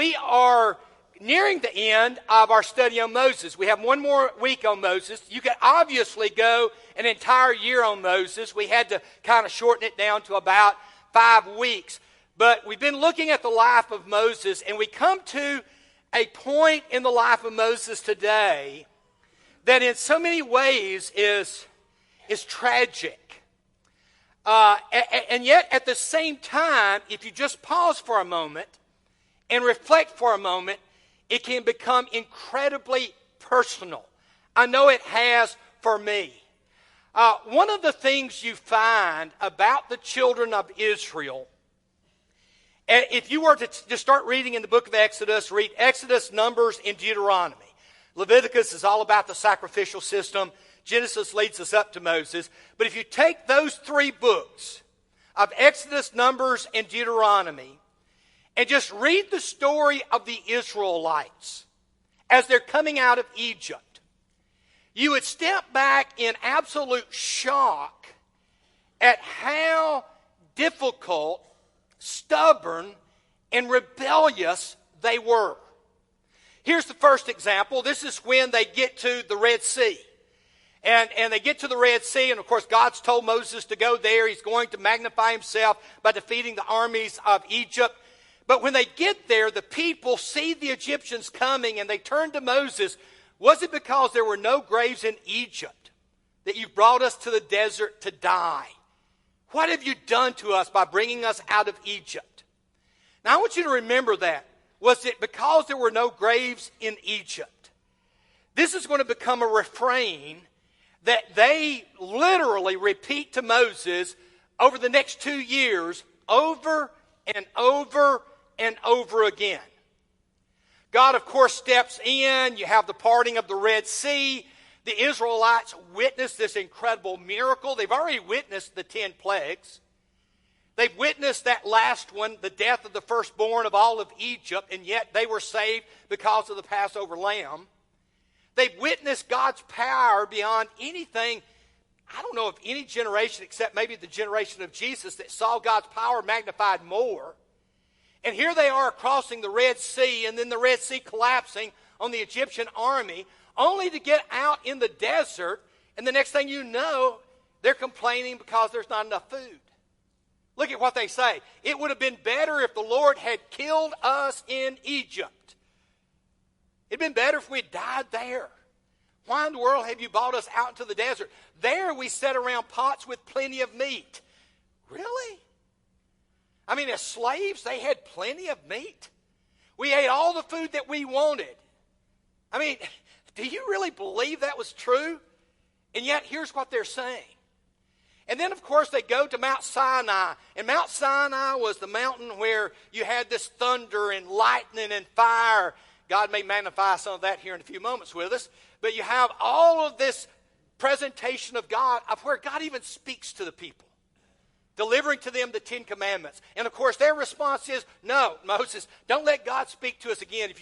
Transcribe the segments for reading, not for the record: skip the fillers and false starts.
we are nearing the end of our study on Moses. We have one more week on Moses. You could obviously go an entire year on Moses. We had to kind of shorten it down to about 5 weeks. But we've been looking at the life of Moses, and we come to a point in the life of Moses today that in so many ways is tragic. And yet at the same time, if you just pause for a moment and reflect for a moment, it can become incredibly personal. I know it has for me. One of the things you find about the children of Israel, if you were to just start reading in the book of Exodus, read Exodus, Numbers, and Deuteronomy. Leviticus is all about the sacrificial system. Genesis leads us up to Moses. But if you take those 3 books of Exodus, Numbers, and Deuteronomy, and just read the story of the Israelites as they're coming out of Egypt, you would step back in absolute shock at how difficult, stubborn, and rebellious they were. Here's the first example. This is when they get to the Red Sea. And they get to the Red Sea, and of course God's told Moses to go there. He's going to magnify himself by defeating the armies of Egypt. But when they get there, the people see the Egyptians coming, and they turn to Moses. Was it because there were no graves in Egypt that you brought us to the desert to die? What have you done to us by bringing us out of Egypt? Now I want you to remember that. Was it because there were no graves in Egypt? This is going to become a refrain that they literally repeat to Moses over the next 2 years, over and over and over again. God, of course, steps in. You have the parting of the Red Sea. The Israelites witness this incredible miracle. They've already witnessed the 10 plagues. They've witnessed that last one, the death of the firstborn of all of Egypt, and yet they were saved because of the Passover lamb. They've witnessed God's power beyond anything, I don't know of any generation except maybe the generation of Jesus that saw God's power magnified more. And here they are crossing the Red Sea, and then the Red Sea collapsing on the Egyptian army, only to get out in the desert, and the next thing you know, they're complaining because there's not enough food. Look at what they say. It would have been better if the Lord had killed us in Egypt. It'd been better if we had died there. Why in the world have you brought us out into the desert? There we sat around pots with plenty of meat. Really? I mean, as slaves, they had plenty of meat. We ate all the food that we wanted. I mean, do you really believe that was true? And yet, here's what they're saying. And then, of course, they go to Mount Sinai. And Mount Sinai was the mountain where you had this thunder and lightning and fire. God may magnify some of that here in a few moments with us. But you have all of this presentation of God, of where God even speaks to the people, delivering to them the 10 Commandments. And, of course, their response is, no, Moses, don't let God speak to us again. If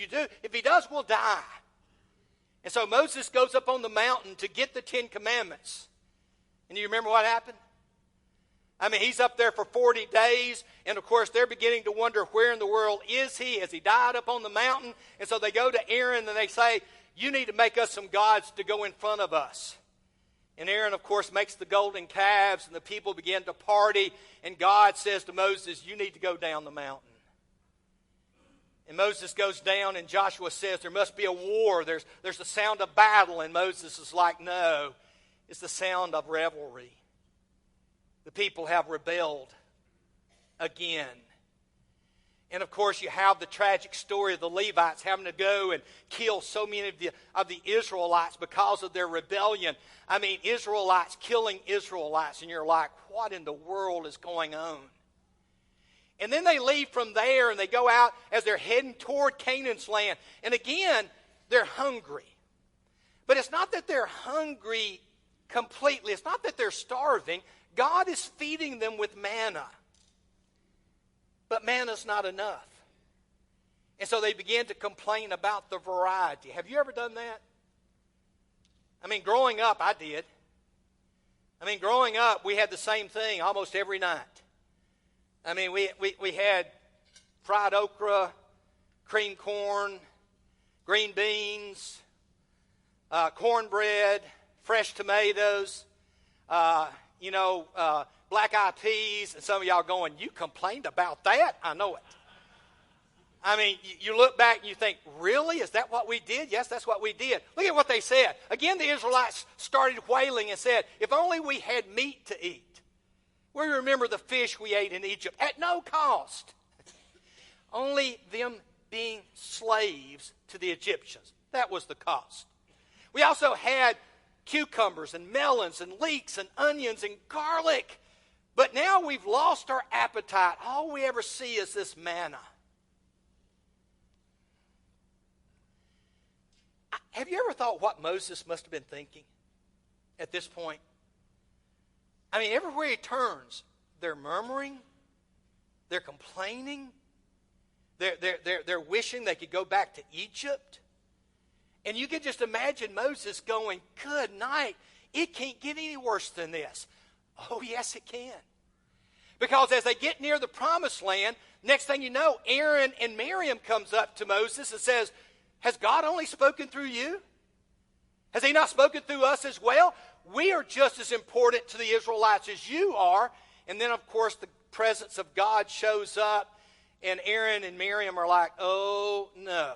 he does, we'll die. And so Moses goes up on the mountain to get the 10 Commandments. And you remember what happened? I mean, he's up there for 40 days, and of course, they're beginning to wonder where in the world is he? Has he died up on the mountain? And so they go to Aaron, and they say, you need to make us some gods to go in front of us. And Aaron, of course, makes the golden calves, and the people begin to party, and God says to Moses, you need to go down the mountain. And Moses goes down, and Joshua says, there must be a war. There's the sound of battle, and Moses is like, no, it's the sound of revelry. The people have rebelled again. And of course, you have the tragic story of the Levites having to go and kill so many of the Israelites because of their rebellion. I mean, Israelites killing Israelites, and you're like, what in the world is going on? And then they leave from there, and they go out as they're heading toward Canaan's land. And again, they're hungry. But it's not that they're hungry completely. It's not that they're starving. God is feeding them with manna. But manna's not enough. And so they begin to complain about the variety. Have you ever done that? I mean, growing up, I did. I mean, growing up, we had the same thing almost every night. I mean, we had fried okra, cream corn, green beans, cornbread, fresh tomatoes, black-eyed peas. And some of y'all going, you complained about that? I know it. I mean, you look back and you think, really? Is that what we did? Yes, that's what we did. Look at what they said. Again, the Israelites started wailing and said, if only we had meat to eat. We remember the fish we ate in Egypt at no cost. Only them being slaves to the Egyptians. That was the cost. We also had cucumbers and melons and leeks and onions and garlic. But now we've lost our appetite. All we ever see is this manna. Have you ever thought what Moses must have been thinking at this point? I mean, everywhere he turns, they're murmuring, they're complaining, they're wishing they could go back to Egypt. And you can just imagine Moses going, good night, it can't get any worse than this. Oh, yes, it can. Because as they get near the promised land, next thing you know, Aaron and Miriam comes up to Moses and says, has God only spoken through you? Has he not spoken through us as well? We are just as important to the Israelites as you are. And then, of course, the presence of God shows up, and Aaron and Miriam are like, oh, no.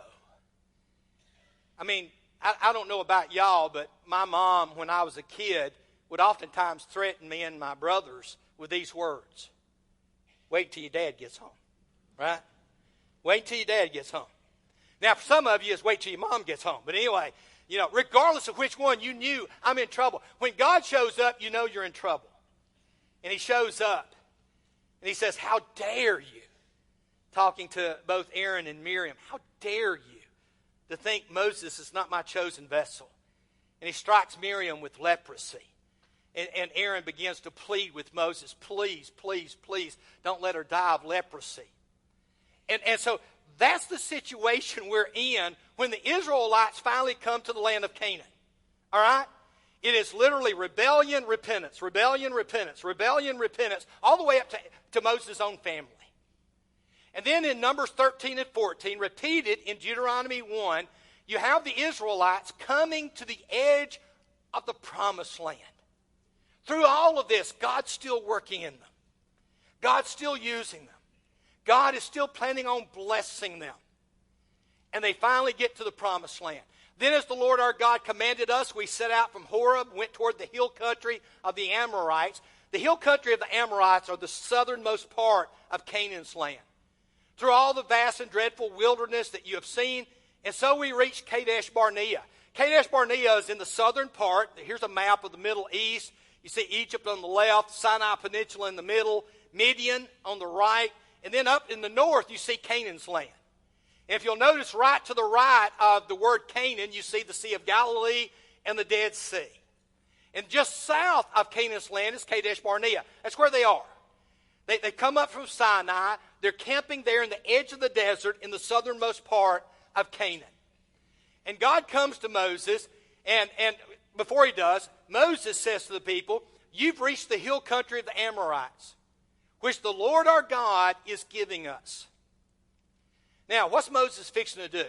I mean, I don't know about y'all, but my mom, when I was a kid, would oftentimes threaten me and my brothers with these words. Wait till your dad gets home, right? Wait till your dad gets home. Now, for some of you, it's wait till your mom gets home. But anyway, regardless of which one, you knew I'm in trouble. When God shows up, you know you're in trouble. And he shows up, and he says, how dare you? Talking to both Aaron and Miriam, how dare you to think Moses is not my chosen vessel? And he strikes Miriam with leprosy. And Aaron begins to plead with Moses, please, please, please, don't let her die of leprosy. And so that's the situation we're in when the Israelites finally come to the land of Canaan. All right? It is literally rebellion, repentance, rebellion, repentance, rebellion, repentance, all the way up to Moses' own family. And then in Numbers 13 and 14, repeated in Deuteronomy 1, you have the Israelites coming to the edge of the promised land. Through all of this, God's still working in them. God's still using them. God is still planning on blessing them. And they finally get to the promised land. Then as the Lord our God commanded us, we set out from Horeb, went toward the hill country of the Amorites. The hill country of the Amorites are the southernmost part of Canaan's land. Through all the vast and dreadful wilderness that you have seen, and so we reached Kadesh Barnea. Kadesh Barnea is in the southern part. Here's a map of the Middle East. You see Egypt on the left, Sinai Peninsula in the middle, Midian on the right, and then up in the north you see Canaan's land. And if you'll notice right to the right of the word Canaan, you see the Sea of Galilee and the Dead Sea. And just south of Canaan's land is Kadesh Barnea. That's where they are. They come up from Sinai. They're camping there in the edge of the desert in the southernmost part of Canaan. And God comes to Moses, and before he does, Moses says to the people, you've reached the hill country of the Amorites, which the Lord our God is giving us. Now, what's Moses fixing to do?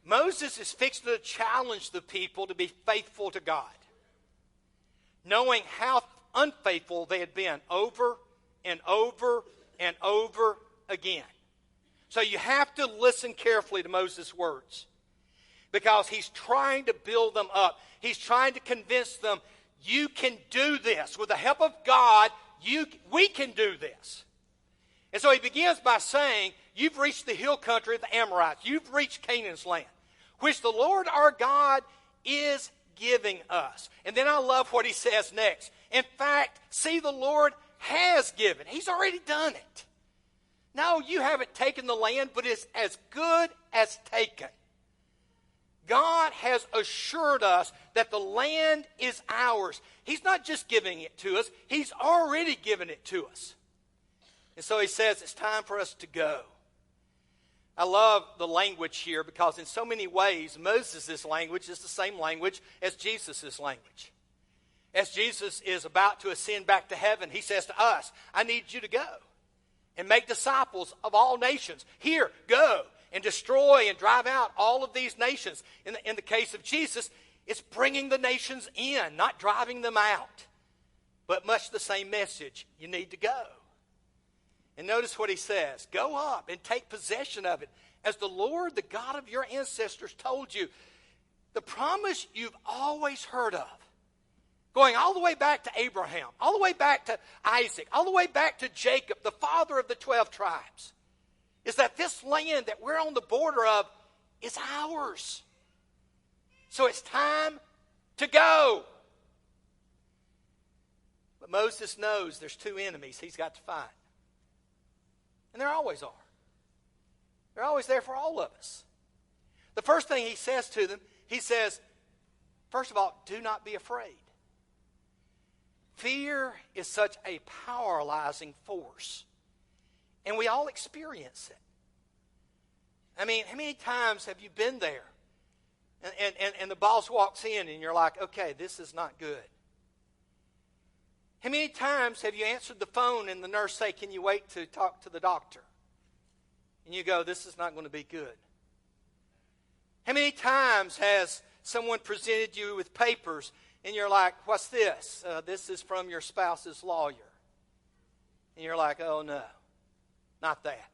Moses is fixing to challenge the people to be faithful to God, knowing how unfaithful they had been over and over and over again. So you have to listen carefully to Moses' words, because he's trying to build them up. He's trying to convince them, you can do this. With the help of God, we can do this. And so he begins by saying, you've reached the hill country of the Amorites. You've reached Canaan's land, which the Lord our God is giving us. And then I love what he says next. In fact, see, the Lord has given. He's already done it. No, you haven't taken the land, but it's as good as taken. God has assured us that the land is ours. He's not just giving it to us. He's already given it to us. And so he says it's time for us to go. I love the language here, because in so many ways, Moses' language is the same language as Jesus' language. As Jesus is about to ascend back to heaven, he says to us, I need you to go. and make disciples of all nations. Here, go and destroy and drive out all of these nations. In the case of Jesus, it's bringing the nations in, not driving them out. But much the same message. You need to go. And notice what he says. Go up and take possession of it, as the Lord, the God of your ancestors, told you. The promise you've always heard of. Going all the way back to Abraham, all the way back to Isaac, all the way back to Jacob, the father of the 12 tribes, is that this land that we're on the border of is ours. So it's time to go. But Moses knows there's two enemies he's got to fight. And there always are. They're always there for all of us. The first thing he says to them, he says, first of all, do not be afraid. Fear is such a paralyzing force. And we all experience it. I mean, how many times have you been there? And the boss walks in and you're like, okay, this is not good. How many times have you answered the phone and the nurse say, can you wait to talk to the doctor? And you go, this is not going to be good. How many times has someone presented you with papers and you're like, what's this? This is from your spouse's lawyer. And you're like, oh no, not that.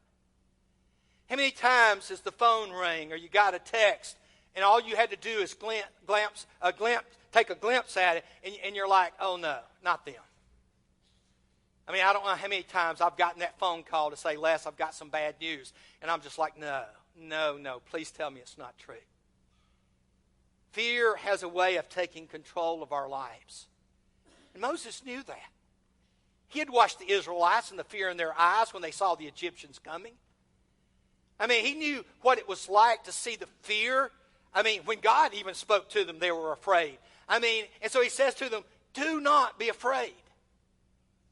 How many times has the phone rang or you got a text and all you had to do is take a glimpse at it and you're like, oh no, not them. I mean, I don't know how many times I've gotten that phone call to say, Les, I've got some bad news. And I'm just like, no, please tell me it's not true. Fear has a way of taking control of our lives. And Moses knew that. He had watched the Israelites and the fear in their eyes when they saw the Egyptians coming. I mean, he knew what it was like to see the fear. I mean, when God even spoke to them, they were afraid. I mean, and so he says to them, do not be afraid.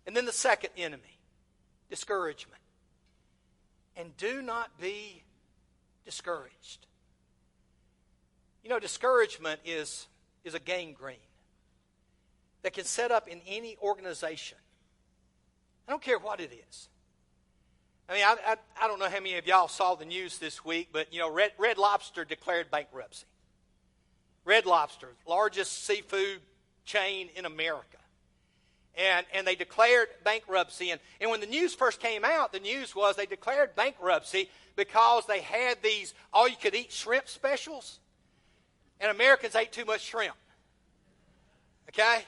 And then the second enemy, discouragement. And do not be discouraged. You know, discouragement is a gangrene that can set up in any organization. I don't care what it is. I mean, I don't know how many of y'all saw the news this week, but, you know, Red Lobster declared bankruptcy. Red Lobster, largest seafood chain in America. And they declared bankruptcy. And when the news first came out, the news was they declared bankruptcy because they had these all-you-could-eat shrimp specials. And Americans ate too much shrimp. Okay?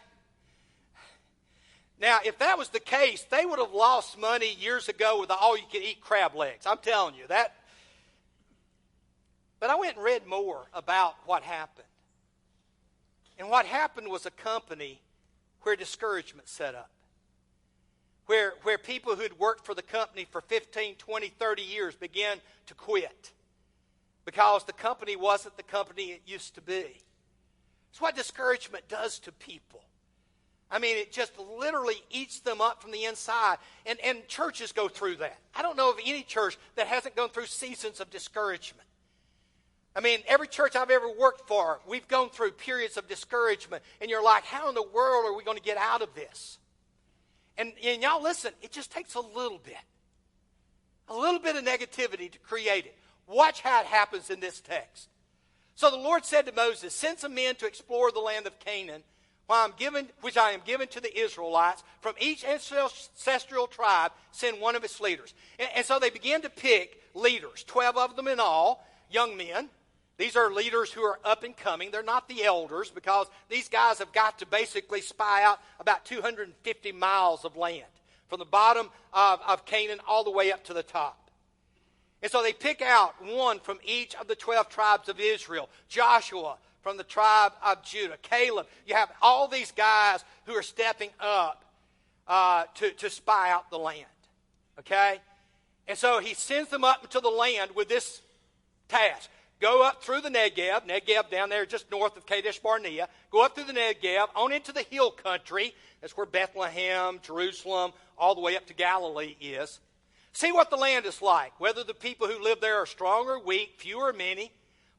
Now, if that was the case, they would have lost money years ago with the all-you-can-eat crab legs. I'm telling you that. But I went and read more about what happened. And what happened was a company where discouragement set up. Where people who'd worked for the company for 15, 20, 30 years began to quit. Because the company wasn't the company it used to be. It's what discouragement does to people. I mean, it just literally eats them up from the inside. And churches go through that. I don't know of any church that hasn't gone through seasons of discouragement. I mean, every church I've ever worked for, we've gone through periods of discouragement. And you're like, how in the world are we going to get out of this? And y'all listen, it just takes a little bit of negativity to create it. Watch how it happens in this text. So the Lord said to Moses, send some men to explore the land of Canaan, which I am given to the Israelites. From each ancestral tribe, send one of its leaders. And so they began to pick leaders, 12 of them in all, young men. These are leaders who are up and coming. They're not the elders because these guys have got to basically spy out about 250 miles of land from the bottom of Canaan all the way up to the top. And so they pick out one from each of the 12 tribes of Israel. Joshua from the tribe of Judah. Caleb. You have all these guys who are stepping up to spy out the land. Okay? And so he sends them up into the land with this task. Go up through the Negev down there just north of Kadesh Barnea. Go up through the Negev, on into the hill country. That's where Bethlehem, Jerusalem, all the way up to Galilee is. See what the land is like, whether the people who live there are strong or weak, few or many.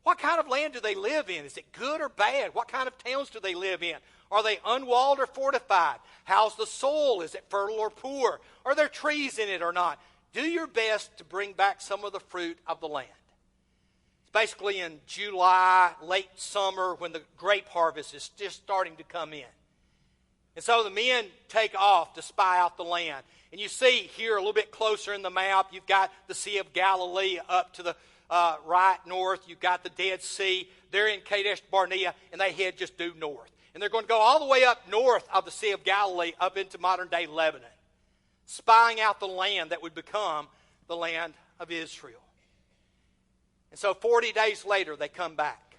What kind of land do they live in? Is it good or bad? What kind of towns do they live in? Are they unwalled or fortified? How's the soil? Is it fertile or poor? Are there trees in it or not? do your best to bring back some of the fruit of the land. It's basically in July, late summer, when the grape harvest is just starting to come in. And so the men take off to spy out the land. And you see here a little bit closer in the map, you've got the Sea of Galilee up to the right north. You've got the Dead Sea. They're in Kadesh Barnea, and they head just due north. And they're going to go all the way up north of the Sea of Galilee up into modern-day Lebanon, spying out the land that would become the land of Israel. And so 40 days later, they come back.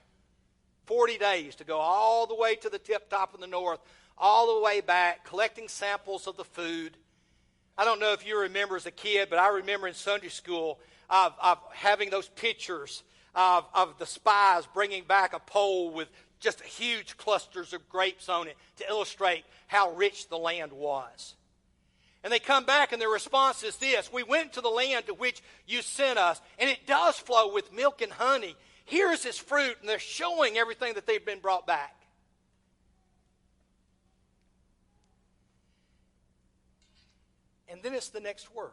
40 days to go all the way to the tip top of the north, all the way back, collecting samples of the food. I don't know if you remember as a kid, but I remember in Sunday school of having those pictures of the spies bringing back a pole with just huge clusters of grapes on it to illustrate how rich the land was. And they come back and their response is this: we went to the land to which you sent us, and it does flow with milk and honey. Here is its fruit, and they're showing everything that they've been brought back. And then it's the next word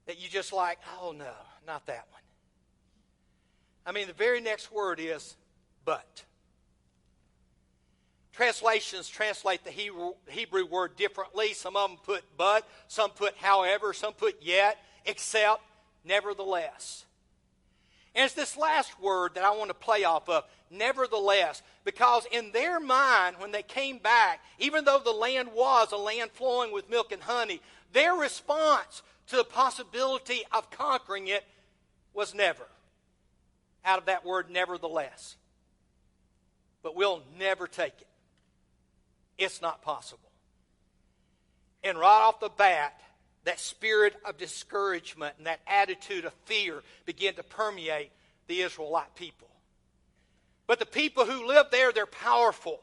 that you just like, oh no, not that one. I mean, the very next word is but. Translations translate the Hebrew word differently. Some of them put but, some put however, some put yet, except, nevertheless. And it's this last word that I want to play off of, nevertheless, because in their mind, when they came back, even though the land was a land flowing with milk and honey, their response to the possibility of conquering it was never. Out of that word, nevertheless. But we'll never take it. It's not possible. And right off the bat, that spirit of discouragement and that attitude of fear began to permeate the Israelite people. But the people who live there, they're powerful.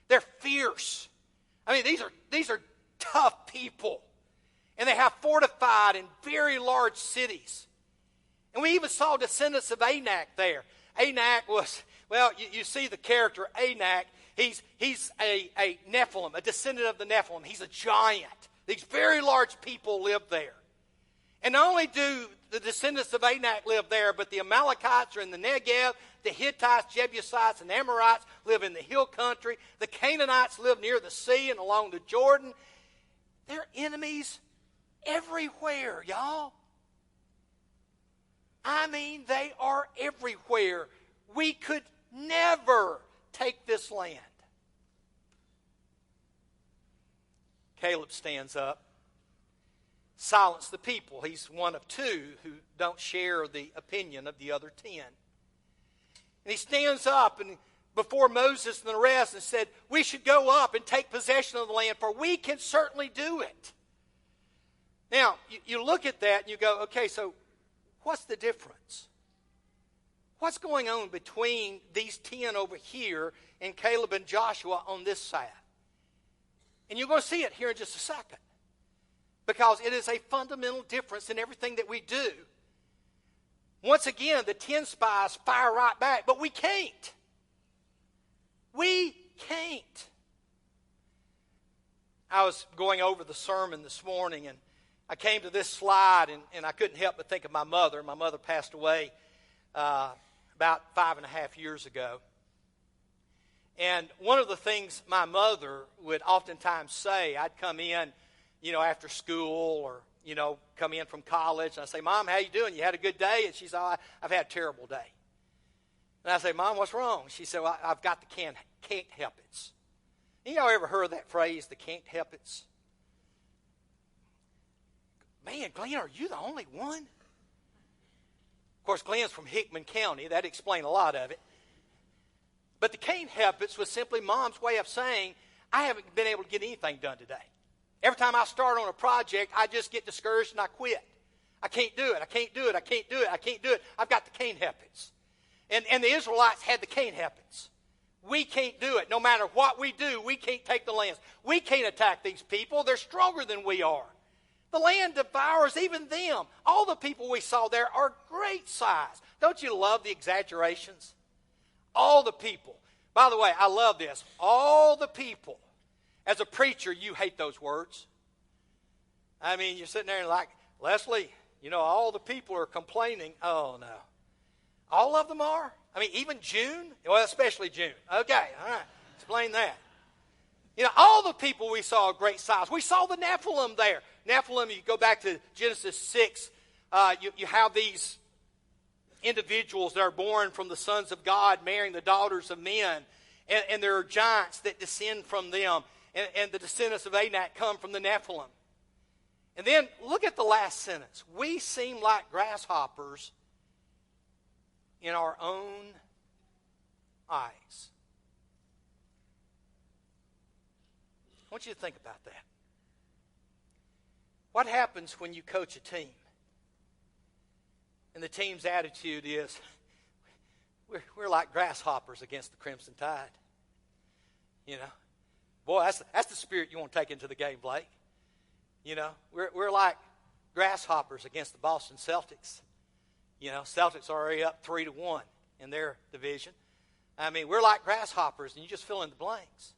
They're fierce. I mean, these are tough people. And they have fortified and very large cities. And we even saw descendants of Anak there. Anak was, well, you see the character Anak. He's a Nephilim, a descendant of the Nephilim. He's a giant. These very large people live there. And not only do the descendants of Anak live there, but the Amalekites are in the Negev, the Hittites, Jebusites, and Amorites live in the hill country. The Canaanites live near the sea and along the Jordan. They're enemies everywhere, y'all. I mean, they are everywhere. We could never take this land. Caleb stands up, silence the people. He's one of two who don't share the opinion of the other 10. And he stands up and before Moses and the rest and said, we should go up and take possession of the land, for we can certainly do it. Now, you look at that and you go, okay, so what's the difference? What's going on between these 10 over here and Caleb and Joshua on this side? And you're going to see it here in just a second. Because it is a fundamental difference in everything that we do. Once again, the 10 spies fire right back, but we can't. We can't. I was going over the sermon this morning, and I came to this slide, and I couldn't help but think of my mother. My mother passed away about 5.5 years ago. And one of the things my mother would oftentimes say, I'd come in, after school or, come in from college, and I'd say, Mom, how you doing? You had a good day? And she said, oh, I've had a terrible day. And I say, Mom, what's wrong? She said, well, I've got the can't help it. Y'all ever heard that phrase, the can't help it? Man, Glenn, are you the only one? Of course, Glenn's from Hickman County. That'd explain a lot of it. But the can't help it was simply Mom's way of saying, I haven't been able to get anything done today. Every time I start on a project, I just get discouraged and I quit. I can't do it. I can't do it. I can't do it. I can't do it. I've got the can't help it. And the Israelites had the can't help it. We can't do it. No matter what we do, we can't take the lands. We can't attack these people. They're stronger than we are. The land devours even them. All the people we saw there are great size. Don't you love the exaggerations? All the people. By the way, I love this. All the people. As a preacher, you hate those words. I mean, you're sitting there like, Leslie, all the people are complaining. Oh, no. All of them are? I mean, even June? Well, especially June. Okay, all right. Explain that. All the people we saw are great size. We saw the Nephilim there. Nephilim, you go back to Genesis 6, you have these individuals that are born from the sons of God marrying the daughters of men. And there are giants that descend from them. And the descendants of Anak come from the Nephilim. And then look at the last sentence. We seem like grasshoppers in our own eyes. I want you to think about that. What happens when you coach a team? And the team's attitude is, we're like grasshoppers against the Crimson Tide. Boy, that's the spirit you want to take into the game, Blake. We're like grasshoppers against the Boston Celtics. Celtics are already up 3-1 in their division. I mean, we're like grasshoppers, and you just fill in the blanks.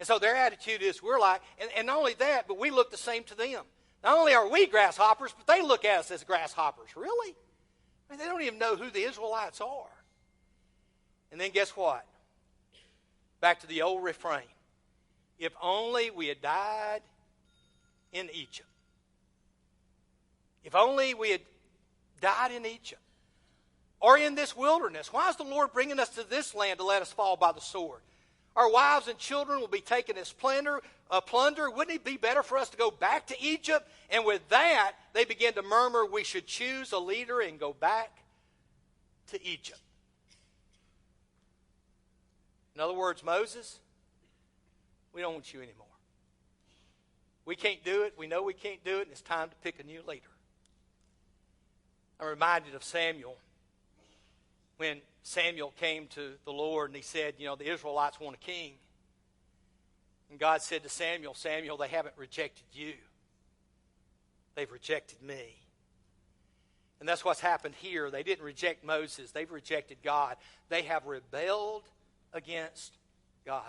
And so their attitude is we're like, and not only that, but we look the same to them. Not only are we grasshoppers, but they look at us as grasshoppers. Really? I mean, they don't even know who the Israelites are. And then guess what? Back to the old refrain. If only we had died in Egypt. If only we had died in Egypt. Or in this wilderness. Why is the Lord bringing us to this land to let us fall by the sword? Our wives and children will be taken as plunder. Wouldn't it be better for us to go back to Egypt? And with that, they begin to murmur, we should choose a leader and go back to Egypt. In other words, Moses, we don't want you anymore. We can't do it. We know we can't do it, and it's time to pick a new leader. I'm reminded of Samuel. When Samuel came to the Lord and he said, the Israelites want a king. And God said to Samuel, Samuel, they haven't rejected you. They've rejected me. And that's what's happened here. They didn't reject Moses. They've rejected God. They have rebelled against God.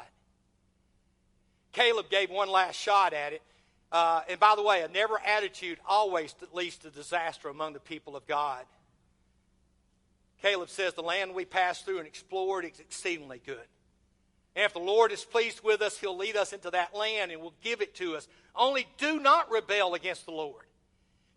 Caleb gave one last shot at it. And by the way, a never attitude always leads to disaster among the people of God. Caleb says, the land we passed through and explored is exceedingly good. And if the Lord is pleased with us, he'll lead us into that land and will give it to us. Only do not rebel against the Lord.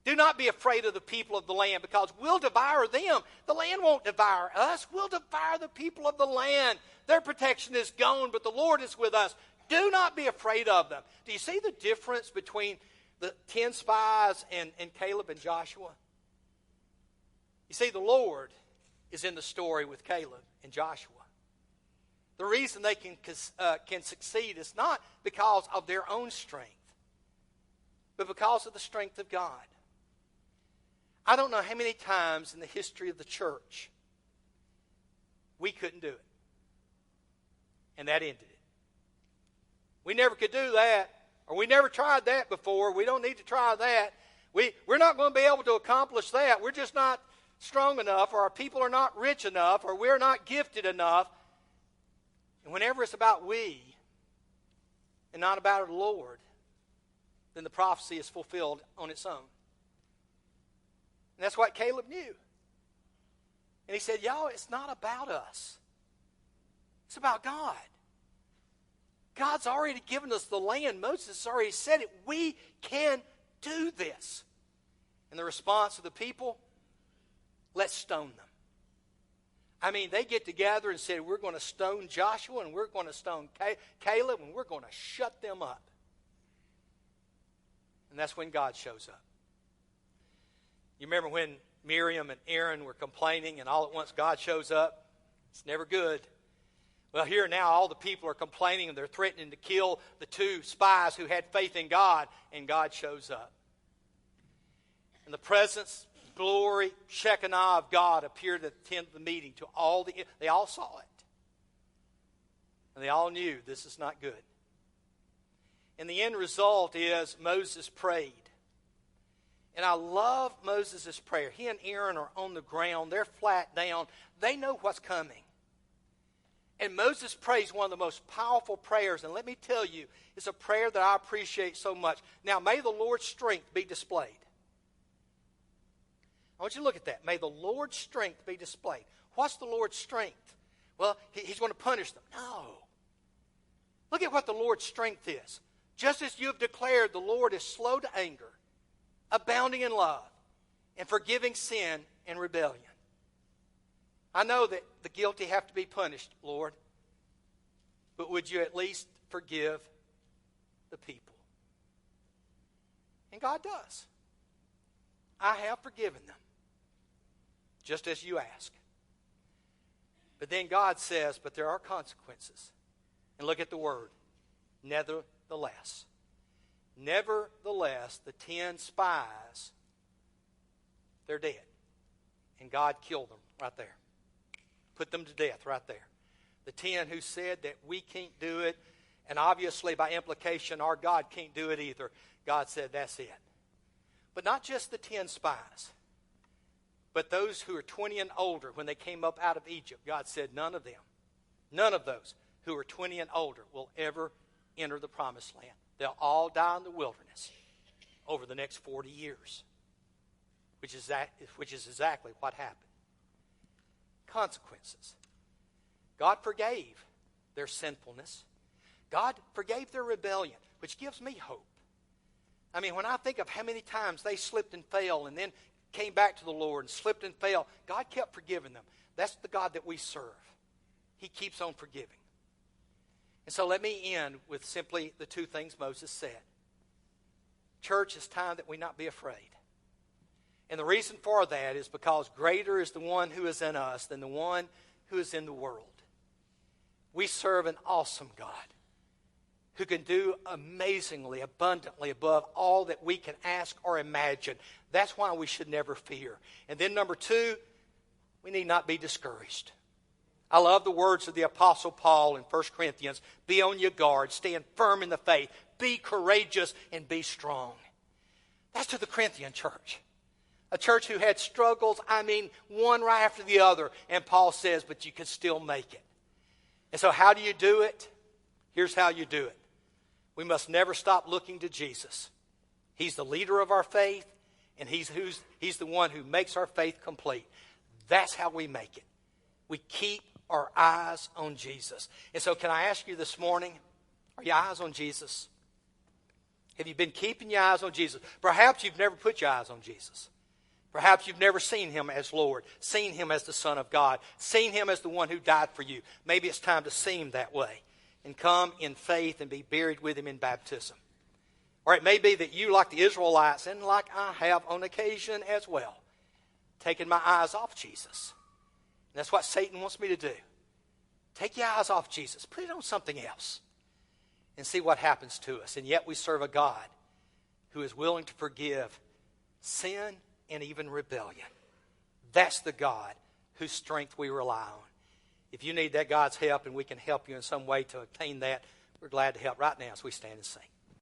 Do not be afraid of the people of the land, because we'll devour them. The land won't devour us. We'll devour the people of the land. Their protection is gone, but the Lord is with us. Do not be afraid of them. Do you see the difference between the 10 spies and Caleb and Joshua? You see, the Lord is in the story with Caleb and Joshua. The reason they can succeed is not because of their own strength, but because of the strength of God. I don't know how many times in the history of the church we couldn't do it. And that ended it. We never could do that, or we never tried that before. We don't need to try that. We're not going to be able to accomplish that. We're just not strong enough, or our people are not rich enough, or we're not gifted enough. And whenever it's about we and not about the Lord, then the prophecy is fulfilled on its own. And that's what Caleb knew. And he said, y'all, it's not about us. It's about God. God's already given us the land. Moses has already said it. We can do this. And the response of the people, let's stone them. I mean, they get together and said, we're going to stone Joshua and we're going to stone Caleb and we're going to shut them up. And that's when God shows up. You remember when Miriam and Aaron were complaining and all at once God shows up? It's never good. Well, here now all the people are complaining and they're threatening to kill the 2 spies who had faith in God, and God shows up. And the presence, glory, Shekinah of God appeared at the tent of the meeting to all they all saw it. And they all knew this is not good. And the end result is Moses prayed. And I love Moses' prayer. He and Aaron are on the ground. They're flat down. They know what's coming. And Moses prays one of the most powerful prayers. And let me tell you, it's a prayer that I appreciate so much. Now, may the Lord's strength be displayed. I want you to look at that. May the Lord's strength be displayed. What's the Lord's strength? Well, He's going to punish them. No. Look at what the Lord's strength is. Just as you have declared, the Lord is slow to anger, abounding in love, and forgiving sin and rebellion. I know that the guilty have to be punished, Lord, but would you at least forgive the people? And God does. I have forgiven them, just as you ask. But then God says, but there are consequences. And look at the word, nevertheless. Nevertheless, the 10 spies, they're dead. And God killed them right there. Put them to death right there. The 10 who said that we can't do it, and obviously by implication our God can't do it either. God said that's it. But not just the 10 spies, but those who are 20 and older when they came up out of Egypt. God said none of them, none of those who are 20 and older will ever enter the promised land. They'll all die in the wilderness over the next 40 years, which is exactly what happened. Consequences. God forgave their sinfulness. God forgave their rebellion, which gives me hope. I mean, when I think of how many times they slipped and fell and then came back to the Lord and slipped and fell, God kept forgiving them. That's the God that we serve. He keeps on forgiving. And so let me end with simply the two things Moses said. Church, it's time that we not be afraid. And the reason for that is because greater is the one who is in us than the one who is in the world. We serve an awesome God who can do amazingly, abundantly above all that we can ask or imagine. That's why we should never fear. And then number two, we need not be discouraged. I love the words of the Apostle Paul in 1 Corinthians. Be on your guard, stand firm in the faith, be courageous, and be strong. That's to the Corinthian church. A church who had struggles, one right after the other. And Paul says, but you can still make it. And so how do you do it? Here's how you do it. We must never stop looking to Jesus. He's the leader of our faith, and He's the one who makes our faith complete. That's how we make it. We keep our eyes on Jesus. And so can I ask you this morning, are your eyes on Jesus? Have you been keeping your eyes on Jesus? Perhaps you've never put your eyes on Jesus. Perhaps you've never seen Him as Lord, seen Him as the Son of God, seen Him as the one who died for you. Maybe it's time to see Him that way and come in faith and be buried with Him in baptism. Or it may be that you, like the Israelites, and like I have on occasion as well, taken my eyes off Jesus. And that's what Satan wants me to do. Take your eyes off Jesus. Put it on something else and see what happens to us. And yet we serve a God who is willing to forgive sin and even rebellion. That's the God whose strength we rely on. If you need that God's help and we can help you in some way to obtain that, we're glad to help right now as we stand and sing.